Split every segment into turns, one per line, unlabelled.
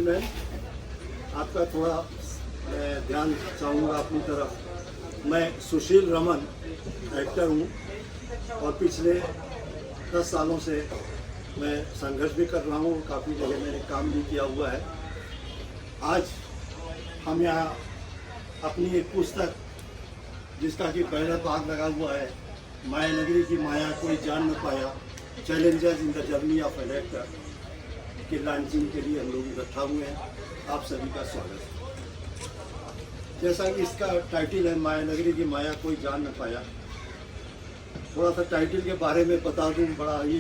Gentleman, आपका थोड़ा मैं ध्यान चाहूँगा अपनी तरफ। मैं सुशील रमन एक्टर हूँ और पिछले 10 सालों से मैं संघर्ष भी कर रहा हूँ, काफ़ी जगह मैंने काम भी किया हुआ है। आज हम यहाँ अपनी एक पुस्तक जिसका कि पहला भाग लगा हुआ है, माया नगरी की माया कोई जान न पाया, challenges in the journey of an actor के लॉन्चिंग के लिए हम लोग इकट्ठा हुए हैं। आप सभी का स्वागत है। जैसा कि इसका टाइटल है माया नगरी की माया कोई जान न पाया, थोड़ा सा टाइटल के बारे में बता दूं। बड़ा ही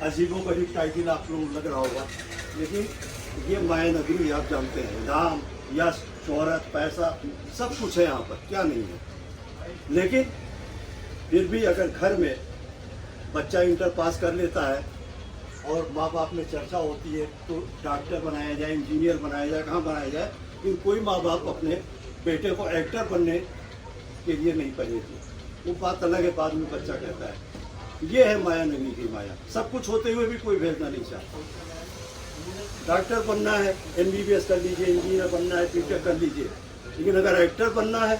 अजीबोगरीब टाइटल आप लोगों को लग रहा होगा, लेकिन ये माया नगरी आप जानते हैं, नाम यश शोहरत पैसा सब कुछ है यहाँ पर, क्या नहीं है। लेकिन फिर भी अगर घर में बच्चा इंटर पास कर लेता है और माँ बाप में चर्चा होती है तो डॉक्टर बनाया जाए, इंजीनियर बनाया जाए, कहाँ बनाया जाए, लेकिन कोई माँ बाप अपने बेटे को एक्टर बनने के लिए नहीं पढ़ेगी। वो बात अलग है, बाद में बच्चा कहता है। ये है माया नगरी की माया। सब कुछ होते हुए भी कोई भेजना नहीं चाहता। डॉक्टर बनना है, MBBS कर लीजिए, इंजीनियर बनना है, टीचर कर लीजिए, लेकिन अगर एक्टर बनना है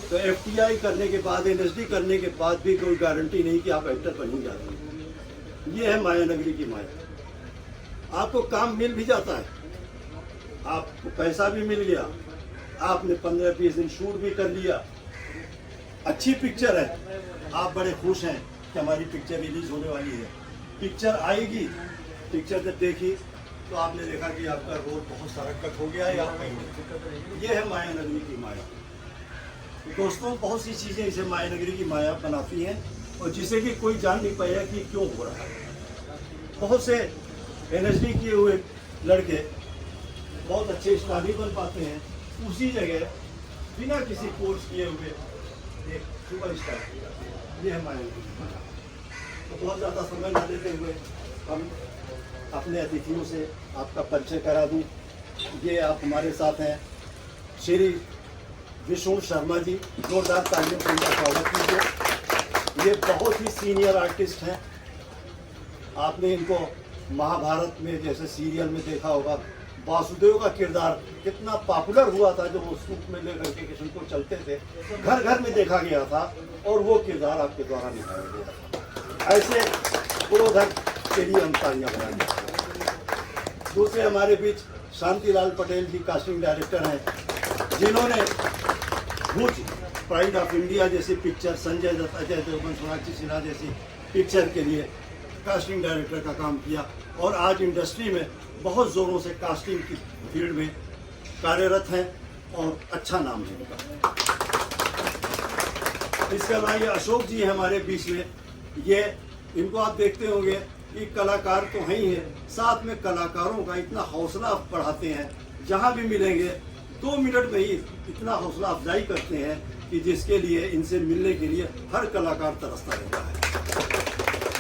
तो FTI करने के बाद, NSD करने के बाद भी कोई गारंटी नहीं कि आप एक्टर बन ही जाते हैं। ये है माया नगरी की माया। आपको काम मिल भी जाता है, आपको पैसा भी मिल गया, आपने 15-20 दिन शूट भी कर लिया, अच्छी पिक्चर है, आप बड़े खुश हैं कि हमारी पिक्चर रिलीज होने वाली है। पिक्चर आएगी, पिक्चर जब देखी तो आपने देखा कि आपका रोल बहुत सारा कट हो गया है, आप कहीं। ये है माया नगरी की माया। दोस्तों, बहुत सी चीज़ें इसे माया नगरी की माया बनाती हैं और जिसे कि कोई जान नहीं पाया कि क्यों हो रहा है। बहुत से NSD किए हुए लड़के बहुत अच्छे स्टार भी बन पाते हैं, उसी जगह बिना किसी कोर्स किए हुए एक सुपर स्टार। ये है माया नगरी की माया। तो बहुत ज़्यादा समय न देते हुए हम अपने अतिथियों से आपका परिचय करा दूं। ये आप हमारे साथ हैं श्री विष्णु शर्मा जी, जोरदार तालियों से इनका स्वागत कीजिए। ये बहुत ही सीनियर आर्टिस्ट हैं। आपने इनको महाभारत में जैसे सीरियल में देखा होगा, वासुदेव का किरदार कितना पॉपुलर हुआ था, जब वो सूट में लेकर के किशन को चलते थे, घर घर में देखा गया था और वो किरदार आपके द्वारा निभाया गया। ऐसे पुरोधर के लिए हम तालियां बनाएंगे। दूसरे हमारे बीच शांतिलाल पटेल जी कास्टिंग डायरेक्टर हैं, जिन्होंने भूज, प्राइड ऑफ इंडिया जैसी पिक्चर, संजय दत्त, अजय देवगन, सोनाक्षी सिन्हा जैसी पिक्चर के लिए कास्टिंग डायरेक्टर का काम किया और आज इंडस्ट्री में बहुत ज़ोरों से कास्टिंग की फील्ड में कार्यरत हैं और अच्छा नाम है उनका। इसके अलावा ये अशोक जी हैं हमारे बीच में। ये इनको आप देखते होंगे कि कलाकार तो हैं ही हैं, साथ में कलाकारों का इतना हौसला बढ़ाते हैं, जहाँ भी मिलेंगे 2 मिनट में ही इतना हौसला अफजाई करते हैं कि जिसके लिए इनसे मिलने के लिए हर कलाकार तरसता रहता है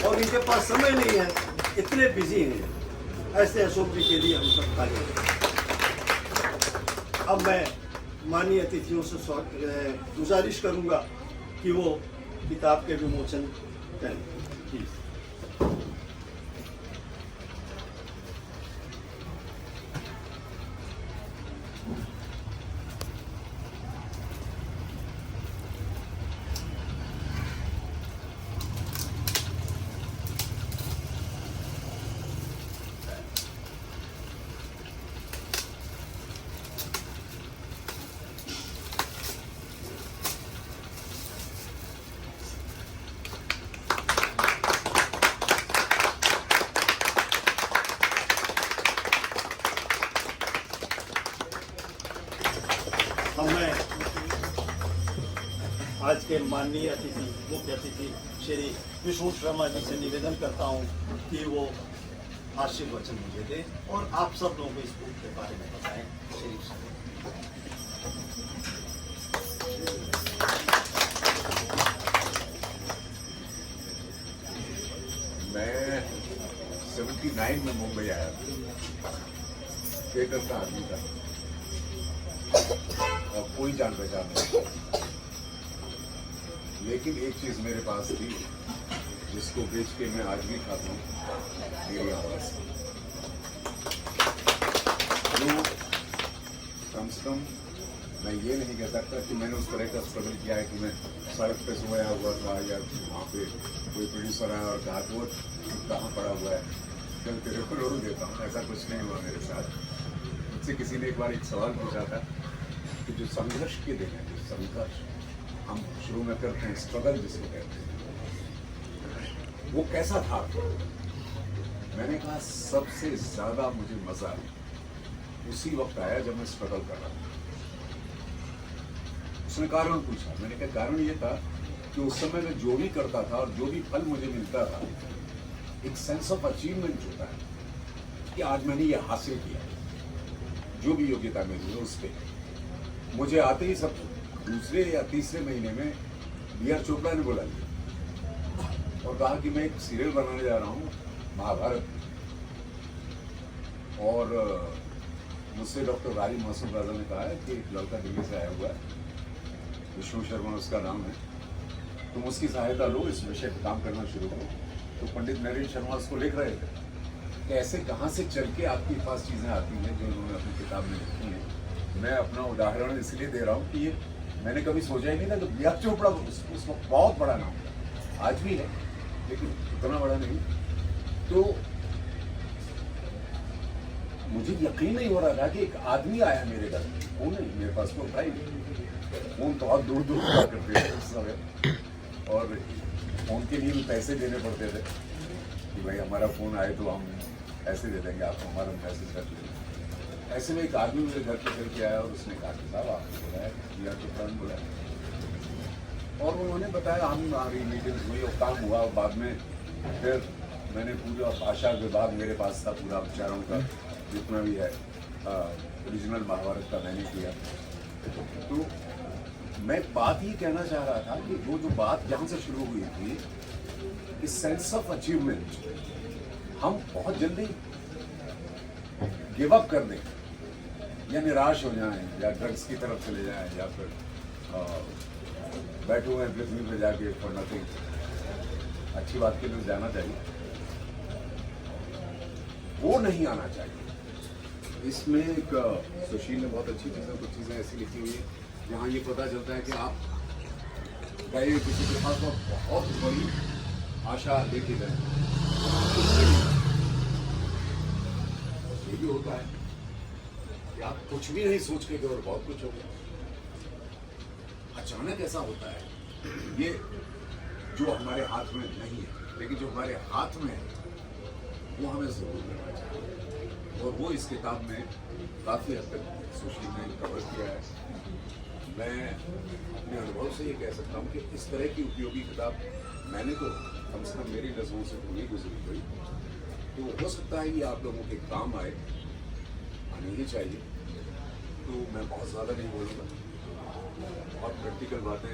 और इनके पास समय नहीं है, इतने बिजी हैं। ऐसे अशोक जी के लिए हम सब तालियां। अब मैं माननीय अतिथियों से गुजारिश करूंगा कि वो किताब के विमोचन करें। प्लीज। मैं आज के माननीय अतिथि, मुख्य अतिथि श्री विष्णु शर्मा जी से निवेदन करता हूं कि वो आशीर्वचन मुझे दें और आप सब लोगों को इस बुक के बारे में बताएं। श्री
मैं 79 में मुंबई आया था, थिएटर का आदमी था और कोई जान पहचान नहीं, लेकिन एक चीज मेरे पास थी जिसको बेच के मैं आज भी खाता हूँ, मेरी आवाज। कम से कम मैं ये नहीं कह सकता कि मैंने उस तरह का स्ट्रगल किया है कि मैं सड़क पे सोया हुआ था या वहाँ पे कोई प्रोड्यूसर आया और कहा तो कहाँ पड़ा हुआ है, चल तेरे को रोल देता हूँ। ऐसा कुछ नहीं हुआ मेरे साथ। मुझसे किसी ने एक बार एक सवाल पूछा था कि जो संघर्ष के दिन है, जो संघर्ष हम शुरू में करते हैं, स्ट्रगल जिसको कहते हैं, वो कैसा था? मैंने कहा सबसे ज़्यादा मुझे मज़ा उसी वक्त आया जब मैं स्ट्रगल कर रहा था। उसने कारण पूछा, मैंने कहा कारण ये था कि उस समय मैं जो भी करता था और जो भी फल मुझे मिलता था, एक सेंस ऑफ अचीवमेंट होता है कि आज मैंने ये हासिल किया, जो भी योग्यता मिली है उस पर। मुझे आते ही सब दूसरे या तीसरे महीने में B.R. चोपड़ा ने बुला लिया और कहा कि मैं एक सीरियल बनाने जा रहा हूँ महाभारत, और मुझसे डॉक्टर राजी मासूम राजा ने कहा है कि एक लड़का दिल्ली से आया हुआ है, विष्णु शर्मा उसका नाम है, तुम उसकी सहायता लो, इस विषय पर काम करना शुरू करो। तो पंडित नरेंद्र शर्मा उसको लिख रहे थे कि ऐसे कहाँ से चल के आपके पास चीज़ें आती हैं जो उन्होंने अपनी किताब में लिखी हैं। मैं अपना उदाहरण इसलिए दे रहा हूँ कि ये मैंने कभी सोचा ही नहीं था कि B.R. चोपड़ा उस वक्त बहुत बड़ा नाम था, आज भी है लेकिन इतना बड़ा नहीं। तो मुझे यकीन नहीं हो रहा था कि एक आदमी आया मेरे घर, फोन नहीं, मेरे पास फोन था ही नहीं, फोन बहुत दूर दूर हुआ करते थे उस समय, और फोन के लिए भी पैसे देने पड़ते थे कि भाई हमारा फोन आए तो हम ऐसे दे देंगे, आप हमारा मैसेज कर दीजिए। ऐसे में एक आदमी मेरे घर पे चल के आया और उसने कहा कि साहब आपने बुलाया, B.R. चोपड़ा ने बुलाया, और उन्होंने बताया हमारी मीटिंग हुई और काम हुआ। और बाद में फिर मैंने पूरा भाषा विभाग मेरे पास था, पूरा उच्चारण का जितना भी है ओरिजिनल महाभारत का मैंने किया। तो मैं बात ये कहना चाह रहा था कि वो जो बात जहाँ से शुरू हुई थी, इस सेंस ऑफ अचीवमेंट, हम बहुत जल्दी गिव अप कर दें या निराश हो जाएं या ड्रग्स की तरफ चले जाएं या फिर बैठे हुए पृथ्वी पे जाके फॉर नथिंग। अच्छी बात के लिए जाना चाहिए, वो नहीं आना चाहिए। इसमें एक सुशील ने बहुत अच्छी चीज़ें, कुछ चीज़ें ऐसी लिखी हुई है जहाँ ये पता चलता है कि आप गए किसी के पास और बहुत बड़ी आशा लेके गए, ये भी होता है कि आप कुछ भी नहीं सोच के गए और बहुत कुछ हो गया। अचानक ऐसा होता है, ये जो हमारे हाथ में नहीं है, लेकिन जो हमारे हाथ में है वो हमें जरूर करना चाहिए। और वो इस किताब में काफ़ी हद तक सुशील ने कवर किया है। मैं अपने अनुभव से ये कह सकता हूँ कि इस तरह की उपयोगी किताब मैंने तो कम से कम मेरी नज़रों से तो नहीं गुजरी हुई, तो हो सकता है कि आप लोगों के काम आए, आने ही चाहिए। तो मैं बहुत ज़्यादा नहीं बोलूँगा, बहुत प्रैक्टिकल बातें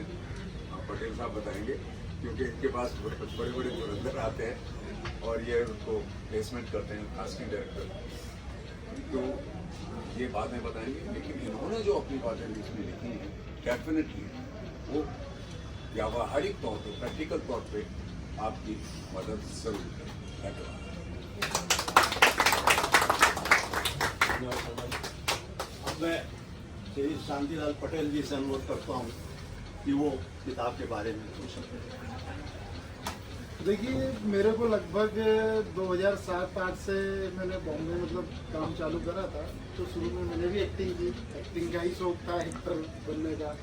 पटेल साहब बताएंगे, क्योंकि इनके पास बड़े बड़े धुरंधर आते हैं और ये उनको प्लेसमेंट करते हैं, कास्टिंग डायरेक्टर, तो ये बातें बताएंगे। लेकिन इन्होंने जो अपनी बातें इसमें लिखी हैं, डेफिनेटली वो व्यावहारिक तौर पर, प्रैक्टिकल तौर पे आपकी मदद जरूर करें। धन्यवाद।
अब मैं श्री शांतिलाल पटेल जी से अनुरोध करता हूँ कि वो किताब के बारे में कुछ सकें।
देखिए, मेरे को लगभग 2007-8 से मैंने बॉम्बे मतलब काम चालू करा था। तो शुरू में मैंने भी एक्टिंग की, एक्टिंग का ही शौक था एक्टर बनने का।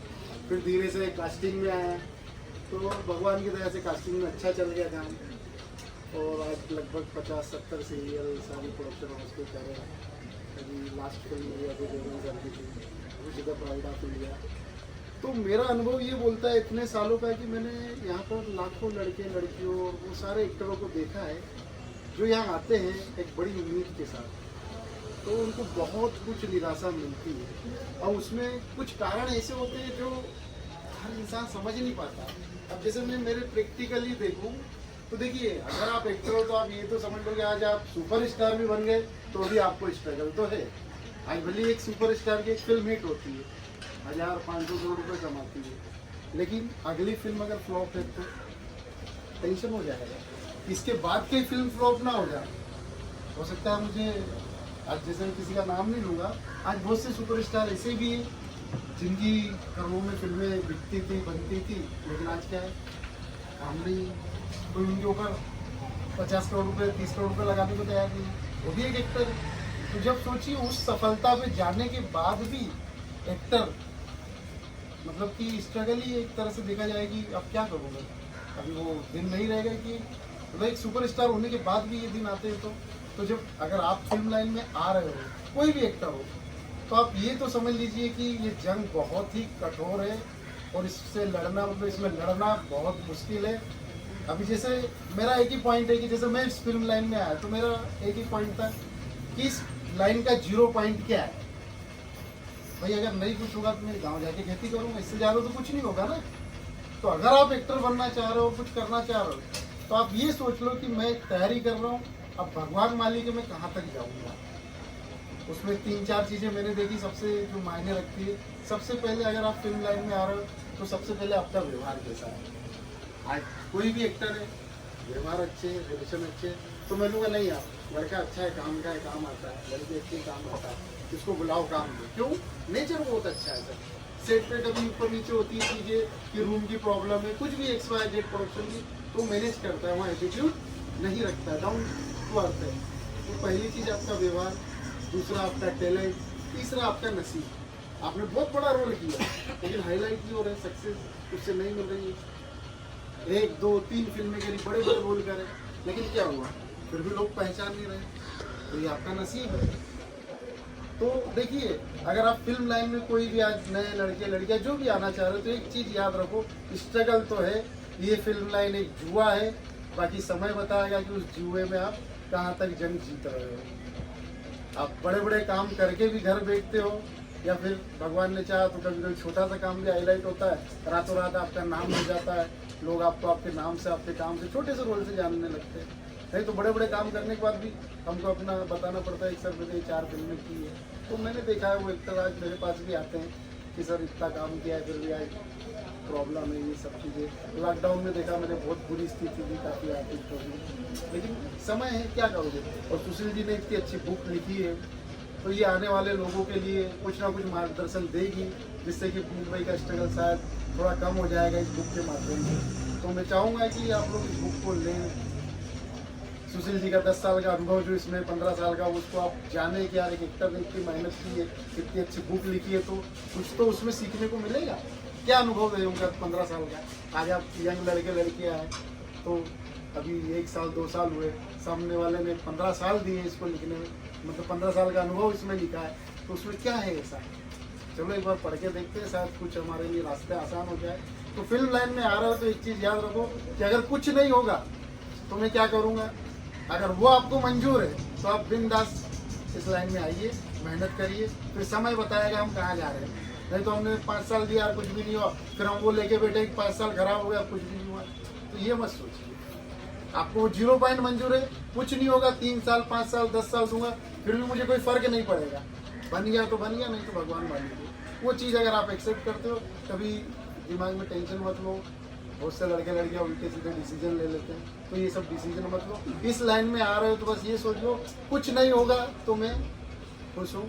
फिर धीरे से कास्टिंग में आया, तो भगवान की दया से कास्टिंग में अच्छा चल गया काम, और आज लगभग 50-70 सीरियल सारी प्रोडक्शन हाउस के कर रहे हैं। अभी लास्ट फिल्म हुई अभी उसी का प्राइड ऑफ इंडिया। तो मेरा अनुभव ये बोलता है इतने सालों का कि मैंने यहाँ पर लाखों लड़के लड़कियों और वो सारे एक्टरों को देखा है जो यहाँ आते हैं एक बड़ी उम्मीद के साथ, तो उनको बहुत कुछ निराशा मिलती है। और उसमें कुछ कारण ऐसे होते हैं जो हर इंसान समझ नहीं पाता। अब जैसे मैं मेरे प्रैक्टिकली देखूँ तो देखिए, अगर आप एक्टर हो तो आप ये तो समझ लो कि आज आप सुपर स्टार भी बन गए तो भी आपको स्ट्रगल तो है। आज भले एक सुपर स्टार की एक फिल्म हिट होती है, 1000-500 करोड़ रुपये कमाती है, लेकिन अगली फिल्म अगर फ्लॉप है तो टेंशन हो जाएगा। इसके बाद की फिल्म फ्लॉप ना हो जाए, हो सकता है मुझे आज जैसे मैं किसी का नाम नहीं लूँगा, आज बहुत से सुपरस्टार ऐसे भी हैं जिनकी करोड़ों में फिल्में बिकती थी, बनती थी, लेकिन आज क्या है, काम नहीं, कोई उनके ऊपर 50 करोड़ रुपए 30 करोड़ रुपए लगाने को तैयार नहीं, वो भी एक एक्टर है। तो जब सोचिए उस सफलता पे जाने के बाद भी एक्टर मतलब कि स्ट्रगल ही एक तरह से देखा जाए कि अब क्या करोगे, अभी वो दिन नहीं रहेगा कि मतलब एक सुपरस्टार होने के बाद भी ये दिन आते हैं। तो जब अगर आप फिल्म लाइन में आ रहे हो, कोई भी एक्टर हो, तो आप ये तो समझ लीजिए कि ये जंग बहुत ही कठोर है और इससे लड़ना मतलब इसमें लड़ना बहुत मुश्किल है। अभी जैसे मेरा एक ही पॉइंट है कि जैसे मैं इस फिल्म लाइन में आया तो मेरा एक ही पॉइंट था कि इस लाइन का 0 पॉइंट क्या है। भाई अगर नहीं कुछ होगा तो मैं गाँव जाके खेती करूँगा, इससे ज़्यादा तो कुछ नहीं होगा ना। तो अगर आप एक्टर बनना चाह रहे हो, कुछ करना चाह रहे हो, तो आप ये सोच लो कि मैं तैयारी कर रहा हूँ, अब भगवान मालिक है मैं कहाँ तक जाऊँगा। उसमें 3-4 चीज़ें मैंने देखी सबसे जो मायने रखती है। सबसे पहले अगर आप फिल्म लाइन में आ रहे हो तो सबसे पहले आपका व्यवहार कैसा है। आज कोई भी एक्टर है, व्यवहार अच्छे, रिलेशन अच्छे, तो मैं लूँगा नहीं यार लड़का अच्छा है, काम का है, काम आता है, लड़की अच्छी काम आता है, इसको बुलाओ काम दो। क्यों? नेचर बहुत अच्छा है सर। सेट पे कभी ऊपर नीचे होती है चीज़ें कि रूम की प्रॉब्लम है, कुछ भी XYZ प्रोडक्शन की, तो मैनेज करता है, वहाँ एटीट्यूड नहीं रखता है, डाउन टू अर्थ है। तो पहली चीज़ आपका व्यवहार, दूसरा आपका टैलेंट, तीसरा आपका नसीब। आपने बहुत बड़ा रोल किया लेकिन हाईलाइट नहीं हो रहे, सक्सेस उससे नहीं मिल रही है। 1, 2, 3 फिल्में करी, बड़े बड़े रोल करे, लेकिन क्या हुआ, फिर भी लोग पहचान नहीं रहे। तो ये आपका नसीब है। तो देखिए अगर आप फिल्म लाइन में कोई भी आज नए लड़के लड़कियां जो भी आना चाह रहे हो, तो एक चीज़ याद रखो, स्ट्रगल तो है, ये फिल्म लाइन एक जुआ है, बाकी समय बताएगा कि उस जुए में आप कहाँ तक जंग जीत रहे हो। आप बड़े बड़े काम करके भी घर बैठते हो, या फिर भगवान ने चाहा तो कभी कभी छोटा सा काम भी हाईलाइट होता है, रातों रात आपका नाम हो जाता है, लोग आपको आपके नाम से, आपके काम से, छोटे से रोल से जानने लगते हैं। नहीं तो बड़े बड़े काम करने के बाद भी हमको अपना बताना पड़ता है कि सर मैंने 4 फिल्में की है। तो मैंने देखा है वो एक्टर आज मेरे पास भी आते हैं कि सर इतना काम किया है, फिर भी आज प्रॉब्लम है, ये सब चीज़ें। लॉकडाउन में देखा मैंने, बहुत बुरी स्थिति थी काफ़ी आर्थिक प्रॉब्लम, लेकिन समय है, क्या करोगे। और सुशील जी ने इतनी अच्छी बुक लिखी है, तो ये आने वाले लोगों के लिए कुछ ना कुछ मार्गदर्शन देगी, जिससे कि मुंबई का स्ट्रगल शायद थोड़ा कम हो जाएगा इस बुक के माध्यम से। तो मैं चाहूँगा कि आप लोग इस बुक को लें। सुशील जी का 10 साल का अनुभव जो इसमें 15 साल का, उसको आप जाने कि यार एक एक्टर ने इतनी मेहनत की है, इतनी अच्छी बुक लिखी है, तो कुछ तो उसमें सीखने को मिलेगा। क्या अनुभव है उनका 15 साल का। आज आप यंग लड़के लड़कियाँ हैं, तो अभी 1 साल 2 साल हुए, सामने वाले ने 15 साल दिए इसको लिखने में, मतलब 15 साल का अनुभव इसमें लिखा है, तो उसमें क्या है ऐसा। चलो एक बार पढ़ के देखते हैं, शायद कुछ हमारे लिए रास्ते आसान हो जाए। तो फिल्म लाइन में आ रहा हो तो एक चीज़ याद रखो कि अगर कुछ नहीं होगा तो मैं क्या करूँगा। अगर वो आपको मंजूर है तो आप बिंदास इस लाइन में आइए, मेहनत करिए, फिर समय बताएगा हम कहाँ जा रहे हैं। नहीं तो हमने 5 साल दिया, कुछ भी नहीं हुआ, फिर हम वो लेके बैठे 5 साल खराब हो गया, कुछ भी नहीं हुआ। तो ये मत सोचिए, आपको 0 पॉइंट मंजूर है, कुछ नहीं होगा, 3 साल 5 साल 10 साल दूंगा, फिर भी मुझे कोई फर्क नहीं पड़ेगा। बन गया तो बन गया, नहीं तो भगवान मालिक। वो चीज़ अगर आप एक्सेप्ट करते हो, कभी दिमाग में टेंशन मत लो। बहुत से लड़के लड़कियाँ उल्टे सीधे डिसीजन ले लेते हैं, तो ये सब डिसीजन मत लो। इस लाइन में आ रहे हो तो बस ये सोच लो कुछ नहीं होगा तो मैं खुश हूँ।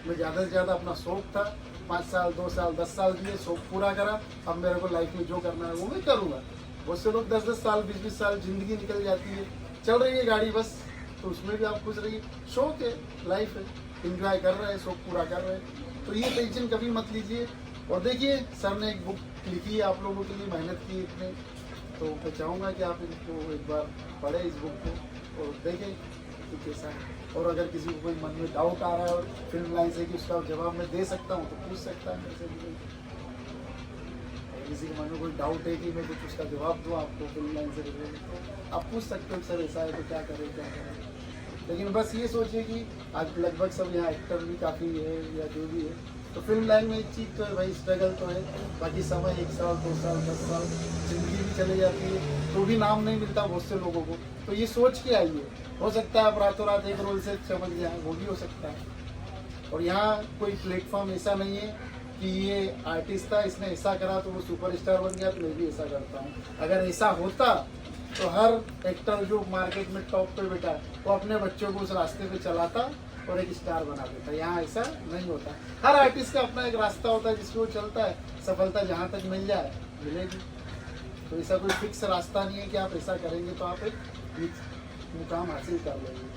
मैं ज़्यादा से ज़्यादा अपना शौक था, 5 साल 2 साल 10 साल दिए, शौक पूरा करा। अब मेरे को लाइफ में जो करना है वो मैं करूँगा। बहुत से लोग 10-10 साल 20-20 साल ज़िंदगी निकल जाती है, चल रही है गाड़ी बस, तो उसमें भी आप खुश रहिए। शौक है, लाइफ है, इंजॉय कर रहे हैं, शौक पूरा कर रहे हैं, तो ये टेंशन कभी मत लीजिए। और देखिए सर ने एक बुक लिखी है आप लोगों के लिए, मेहनत की इतने, तो मैं चाहूँगा कि आप इसको एक बार पढ़ें इस बुक को और देखें कि कैसा है। और अगर किसी को कोई मन में डाउट आ रहा है और फिल्म लाइन से कि उसका जवाब मैं दे सकता हूँ तो पूछ सकता है मेरे से। अगर किसी के मन में कोई डाउट है कि मैं कुछ उसका जवाब दूँ आपको फिल्म लाइन से रिलेटेड, तो आप पूछ सकते हो सर ऐसा है तो क्या करें क्या करें। लेकिन बस ये सोचिए कि आज लगभग सब यहाँ एक्टर भी काफ़ी है या जो भी है, तो फिल्म लाइन में एक चीज़ तो है भाई, स्ट्रगल तो है, बाकी समय 1 साल 2 साल 10 साल जिंदगी भी चले जाती है, तो भी नाम नहीं मिलता बहुत से लोगों को। तो ये सोच के आइए, हो सकता है आप रातों रात एक रोल से चमक जाए, वो भी हो सकता है। और यहाँ कोई प्लेटफॉर्म ऐसा नहीं है कि ये आर्टिस्ट था, इसने ऐसा करा तो वो सुपरस्टार बन गया तो मैं भी ऐसा करता हूँ। अगर ऐसा होता तो हर एक्टर जो मार्केट में टॉप पे बैठा है वो अपने बच्चों को उस रास्ते पे चलाता और एक स्टार बना देता है। यहाँ ऐसा नहीं होता। हर आर्टिस्ट का अपना एक रास्ता होता है जिसको वो चलता है, सफलता जहाँ तक मिल जाए मिलेगी। तो ऐसा कोई फिक्स रास्ता नहीं है कि आप ऐसा करेंगे तो आप एक मुकाम हासिल कर लेंगे।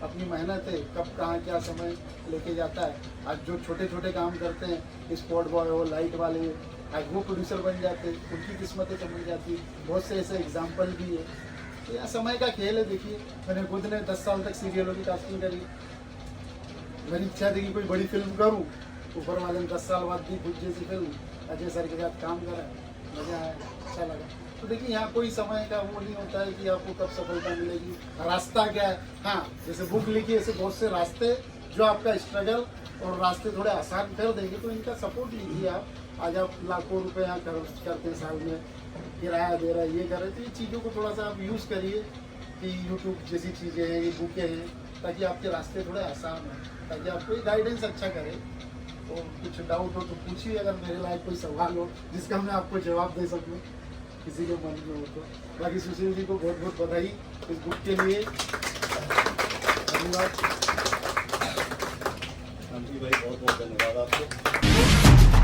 अपनी मेहनत है, कब कहाँ क्या समय लेके जाता है। आज जो छोटे छोटे काम करते हैं, स्पॉट बॉय हो, लाइट वाले, आज वो प्रोड्यूसर बन जाते हैं, उनकी किस्मतें समझ जाती है। बहुत से ऐसे एग्जाम्पल भी है। तो यह समय का खेल है। देखिए मैंने खुद ने 10 साल तक सीरियलों की कास्टिंग करी। मेरी इच्छा थी कि कोई बड़ी फिल्म करूं, ऊपर वाले ने 10 साल बाद दी भूत जैसी फिल्म, अजय सर के साथ काम करा, मजा आया, अच्छा लगा। तो देखिए यहाँ कोई समय का वो नहीं होता है कि आपको कब सफलता मिलेगी, रास्ता क्या है। हाँ, जैसे बुक लिखी ऐसे बहुत से रास्ते जो आपका स्ट्रगल और रास्ते थोड़े आसान कर देंगे, तो इनका सपोर्ट लीजिए आप। आज आप लाखों रुपए यहाँ खर्च करते हैं साल में, किराया दे रहा है, ये कर रहे, तो ये चीज़ों को थोड़ा सा आप यूज़ करिए कि यूट्यूब जैसी चीज़ें हैं, ये बुकें हैं, ताकि आपके रास्ते थोड़े आसान हों, ताकि आपको ये गाइडेंस अच्छा करे। तो कुछ डाउट हो तो पूछिए, अगर मेरे लायक कोई सवाल हो जिसका मैं आपको जवाब दे सकूँ, किसी के मन में हो तो। बाकी सुशील जी को बहुत बहुत बधाई इस बुक के लिए, धन्यवाद।
हाँ जी भाई, बहुत बहुत धन्यवाद आपको।